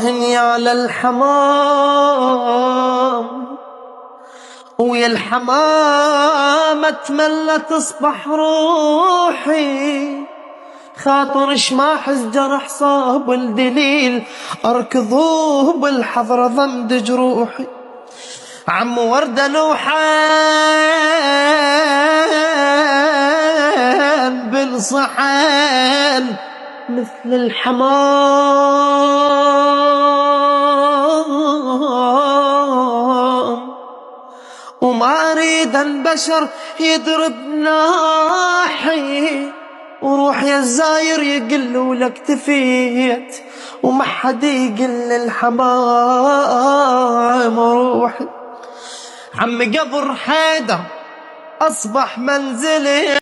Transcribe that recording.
هني على الحمام ويا الحمام اتمنى تصبح روحي، خاطر شماح جرح صاب الدليل اركضوه بالحضرة ضمد جروحي. عم وردة لوحان بالصحان مثل الحمام، وما اريد البشر يضرب ناحي، وروح يا الزاير يقل ولك تفيت وما حد يقل الحمام روحي. عم قبر حيدر اصبح منزلي